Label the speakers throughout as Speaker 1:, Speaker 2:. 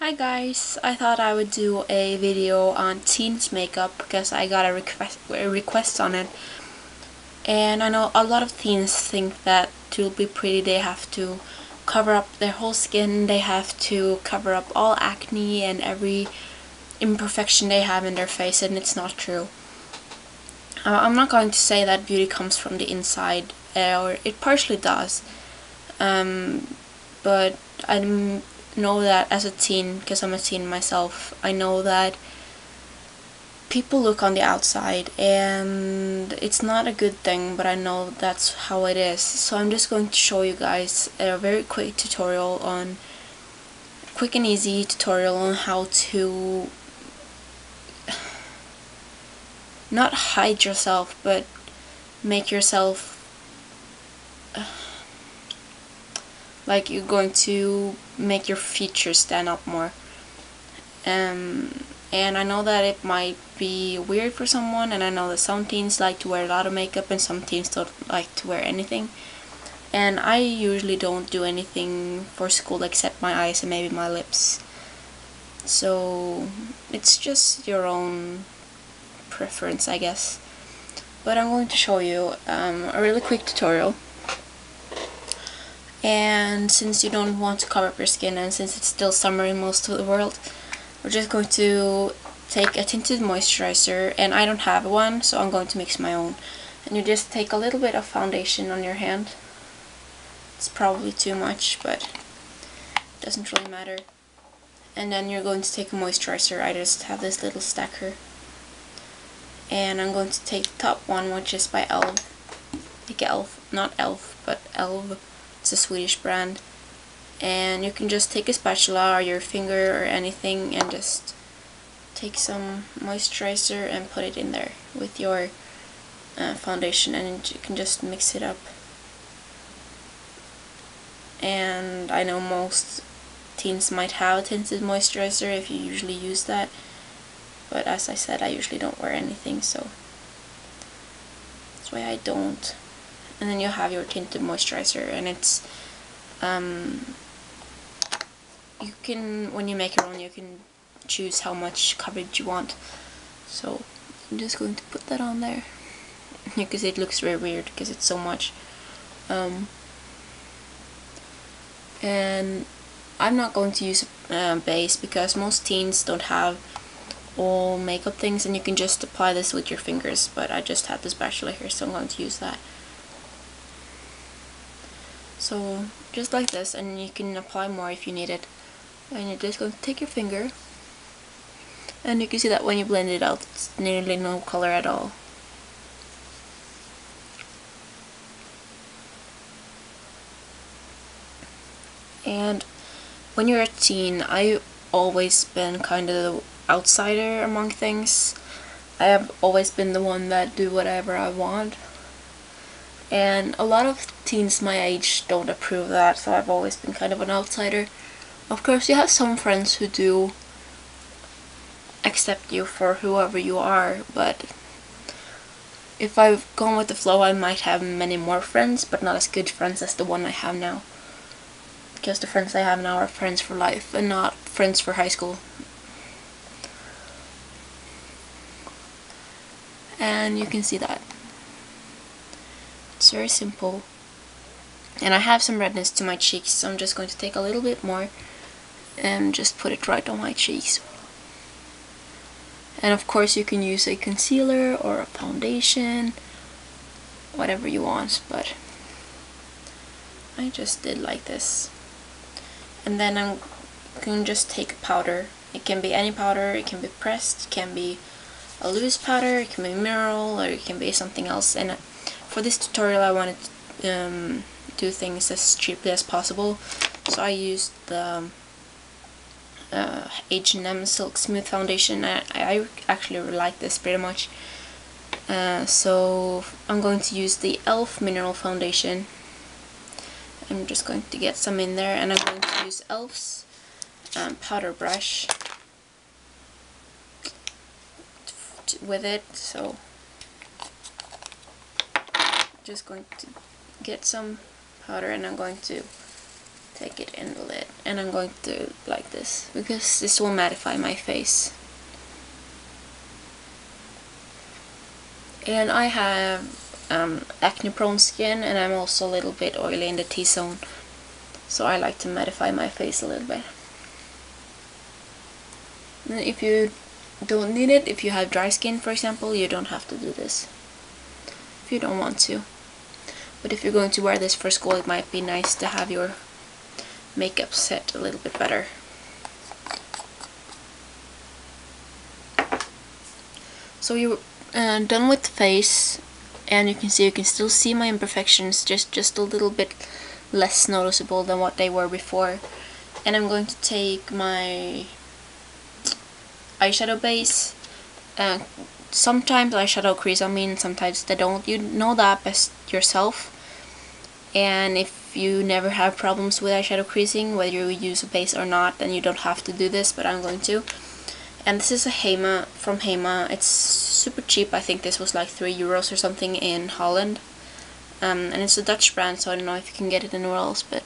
Speaker 1: Hi guys, I thought I would do a video on teens makeup because I got a request on it, and I know a lot of teens think that to be pretty they have to cover up their whole skin, they have to cover up all acne and every imperfection they have in their face, and it's not true. I'm not going to say that beauty comes from the inside, or it partially does, but I know that as a teen, because I'm a teen myself, I know that people look on the outside and it's not a good thing, but I know that's how it is. So I'm just going to show you guys a very quick and easy tutorial on how to not hide yourself, but make yourself like you're going to make your features stand up more. And I know that it might be weird for someone, and I know that some teens like to wear a lot of makeup and some teens don't like to wear anything. And I usually don't do anything for school except my eyes and maybe my lips. So it's just your own preference, I guess. But I'm going to show you a really quick tutorial. And since you don't want to cover up your skin, and since it's still summer in most of the world, we're just going to take a tinted moisturizer, and I don't have one, so I'm going to mix my own. And you just take a little bit of foundation on your hand. It's probably too much, but it doesn't really matter. And then you're going to take a moisturizer. I just have this little stacker. And I'm going to take the top one, which is by Elf. Like Elf, not Elf, but Elf. It's a Swedish brand. And you can just take a spatula or your finger or anything and just take some moisturizer and put it in there with your foundation, and you can just mix it up. And I know most teens might have a tinted moisturizer if you usually use that, but as I said, I usually don't wear anything, so that's why I don't. And then you have your tinted moisturizer, and it's you can, when you make your own, you can choose how much coverage you want. So I'm just going to put that on there because it looks very weird because it's so much. And I'm not going to use a base because most teens don't have all makeup things, and you can just apply this with your fingers, but I just have the spatula here, so I'm going to use that. So just like this, and you can apply more if you need it. And you're just going to take your finger, and you can see that when you blend it out, it's nearly no color at all. And when you're a teen, I've always been kind of the outsider among things. I have always been the one that do whatever I want. And a lot of teens my age don't approve of that, so I've always been kind of an outsider. Of course, you have some friends who do accept you for whoever you are, but if I've gone with the flow, I might have many more friends, but not as good friends as the one I have now. Because the friends I have now are friends for life and not friends for high school. And you can see that. It's very simple. And I have some redness to my cheeks, so I'm just going to take a little bit more and just put it right on my cheeks. And of course you can use a concealer or a foundation, whatever you want, but I just did like this. And then I'm going to just take a powder. It can be any powder, it can be pressed, it can be a loose powder, it can be mineral, or it can be something else. And for this tutorial I wanted to do things as cheaply as possible, so I used the H&M Silk Smooth Foundation. I actually really like this pretty much. So I'm going to use the Elf Mineral Foundation. I'm just going to get some in there, and I'm going to use Elf's powder brush with it. So I'm just going to get some powder, and I'm going to take it in a little, and I'm going to do it like this because this will mattify my face. And I have acne prone skin, and I'm also a little bit oily in the T-zone, so I like to mattify my face a little bit. And if you don't need it, if you have dry skin for example, you don't have to do this if you don't want to. But if you're going to wear this for school, it might be nice to have your makeup set a little bit better. So you're done with the face, and you can still see my imperfections, just a little bit less noticeable than what they were before. And I'm going to take my eyeshadow base. Sometimes eyeshadow crease on me and sometimes they don't. You know that best yourself. And if you never have problems with eyeshadow creasing, whether you use a base or not, then you don't have to do this, but I'm going to. And this is a Hema, from Hema. It's super cheap. I think this was like €3 or something in Holland. And it's a Dutch brand, so I don't know if you can get it anywhere else, but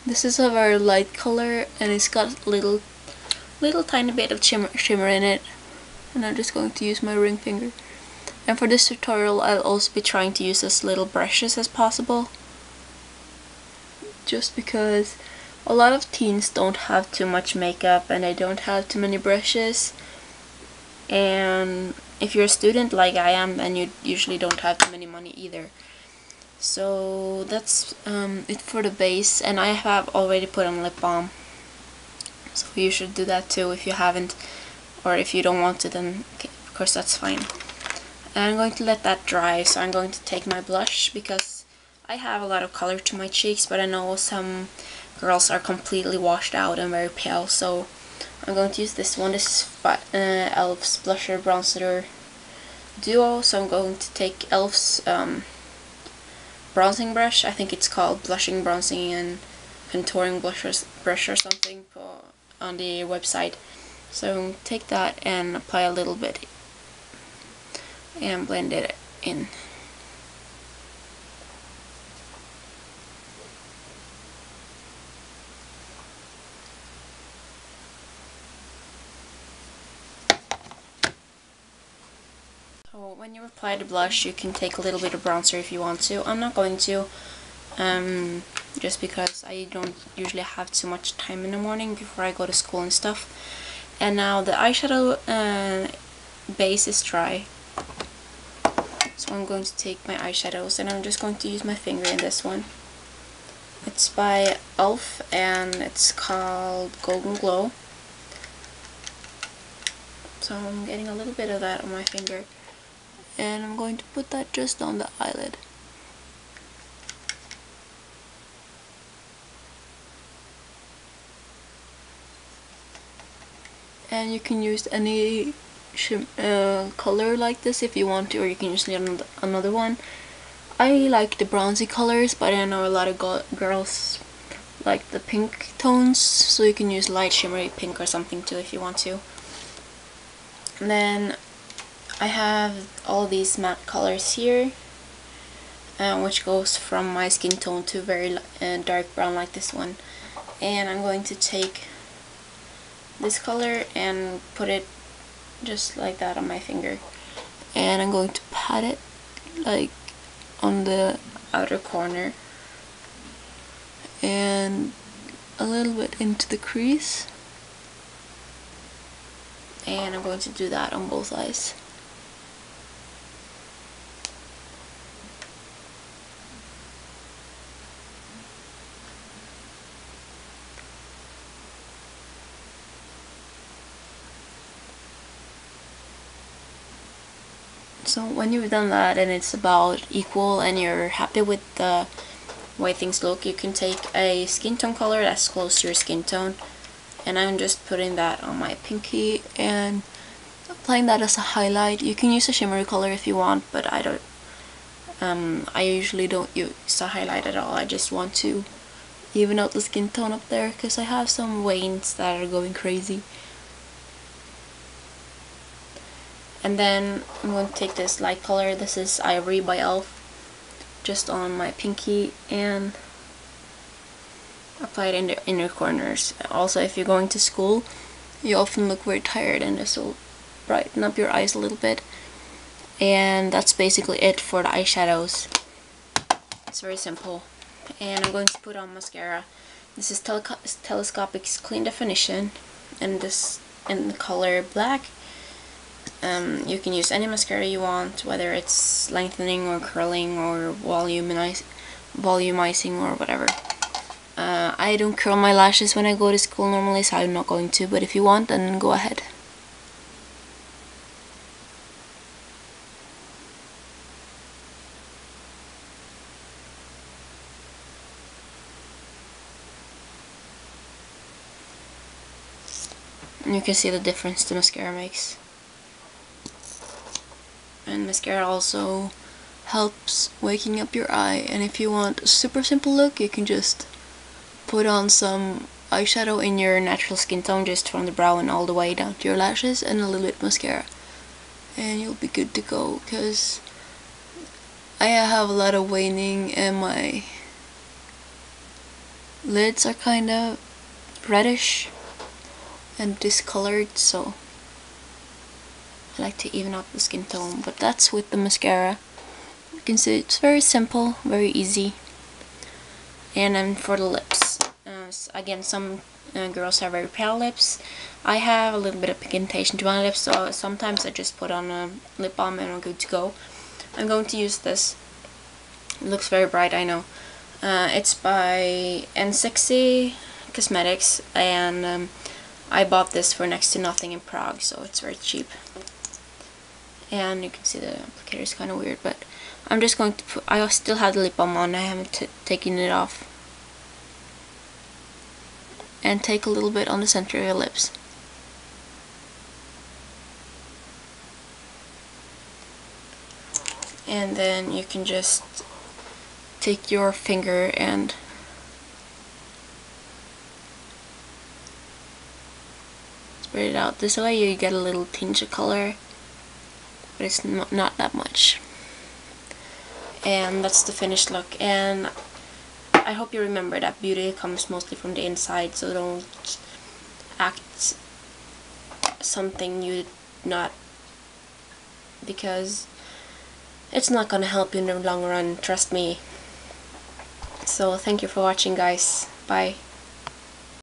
Speaker 1: this is a very light color, and it's got a little tiny bit of shimmer in it. And I'm just going to use my ring finger. And for this tutorial, I'll also be trying to use as little brushes as possible, just because a lot of teens don't have too much makeup and they don't have too many brushes. And if you're a student like I am, then you usually don't have too many money either. So that's it for the base, and I have already put on lip balm. So you should do that too if you haven't, or if you don't want to, then of course that's fine. And I'm going to let that dry, so I'm going to take my blush, because I have a lot of color to my cheeks, but I know some girls are completely washed out and very pale, so I'm going to use this one. This is e.l.f.'s Blusher Bronzer Duo, so I'm going to take e.l.f.'s bronzing brush. I think it's called Blushing, Bronzing and Contouring Brush or something on the website. So take that and apply a little bit and blend it in. So when you apply the blush, you can take a little bit of bronzer if you want to. I'm not going to, just because I don't usually have too much time in the morning before I go to school and stuff. And now the eyeshadow base is dry. So I'm going to take my eyeshadows, and I'm just going to use my finger in this one. It's by e.l.f. and it's called Golden Glow. So I'm getting a little bit of that on my finger, and I'm going to put that just on the eyelid. And you can use any color like this if you want to, or you can use another one. I like the bronzy colors, but I know a lot of girls like the pink tones, so you can use light shimmery pink or something too if you want to. And then I have all these matte colors here, which goes from my skin tone to very dark brown like this one. And I'm going to take this color and put it just like that on my finger, and I'm going to pat it like on the outer corner and a little bit into the crease, and I'm going to do that on both eyes. So when you've done that and it's about equal and you're happy with the way things look, you can take a skin tone color that's close to your skin tone, and I'm just putting that on my pinky and applying that as a highlight. You can use a shimmery color if you want, but I don't. I usually don't use a highlight at all. I just want to even out the skin tone up there because I have some veins that are going crazy. And then I'm going to take this light color. This is Ivory by e.l.f. just on my pinky and apply it in the inner corners. Also, if you're going to school, you often look very tired, and this will brighten up your eyes a little bit. And that's basically it for the eyeshadows. It's very simple. And I'm going to put on mascara. This is Telescopic's Clean Definition, and this in the color black. You can use any mascara you want, whether it's lengthening or curling or volumizing or whatever. I don't curl my lashes when I go to school normally, so I'm not going to, but if you want, then go ahead. And you can see the difference the mascara makes. And mascara also helps waking up your eye, and if you want a super simple look, you can just put on some eyeshadow in your natural skin tone, just from the brow and all the way down to your lashes, and a little bit of mascara, and you'll be good to go, because I have a lot of waning and my lids are kind of reddish and discolored, so I like to even up the skin tone. But that's with the mascara. You can see it's very simple, very easy. And then for the lips, again, some girls have very pale lips. I have a little bit of pigmentation to my lips, so sometimes I just put on a lip balm and I'm good to go. I'm going to use this. It looks very bright, I know. It's by N60 Cosmetics, and I bought this for next to nothing in Prague, so it's very cheap. And you can see the applicator is kind of weird, but I'm just going to put, I still have the lip balm on, I haven't taken it off. And take a little bit on the center of your lips. And then you can just take your finger and spread it out. This way you get a little tinge of color, but it's not that much. And that's the finished look. And I hope you remember that beauty comes mostly from the inside, so don't act something you not, because it's not gonna help you in the long run, trust me. So thank you for watching, guys. Bye.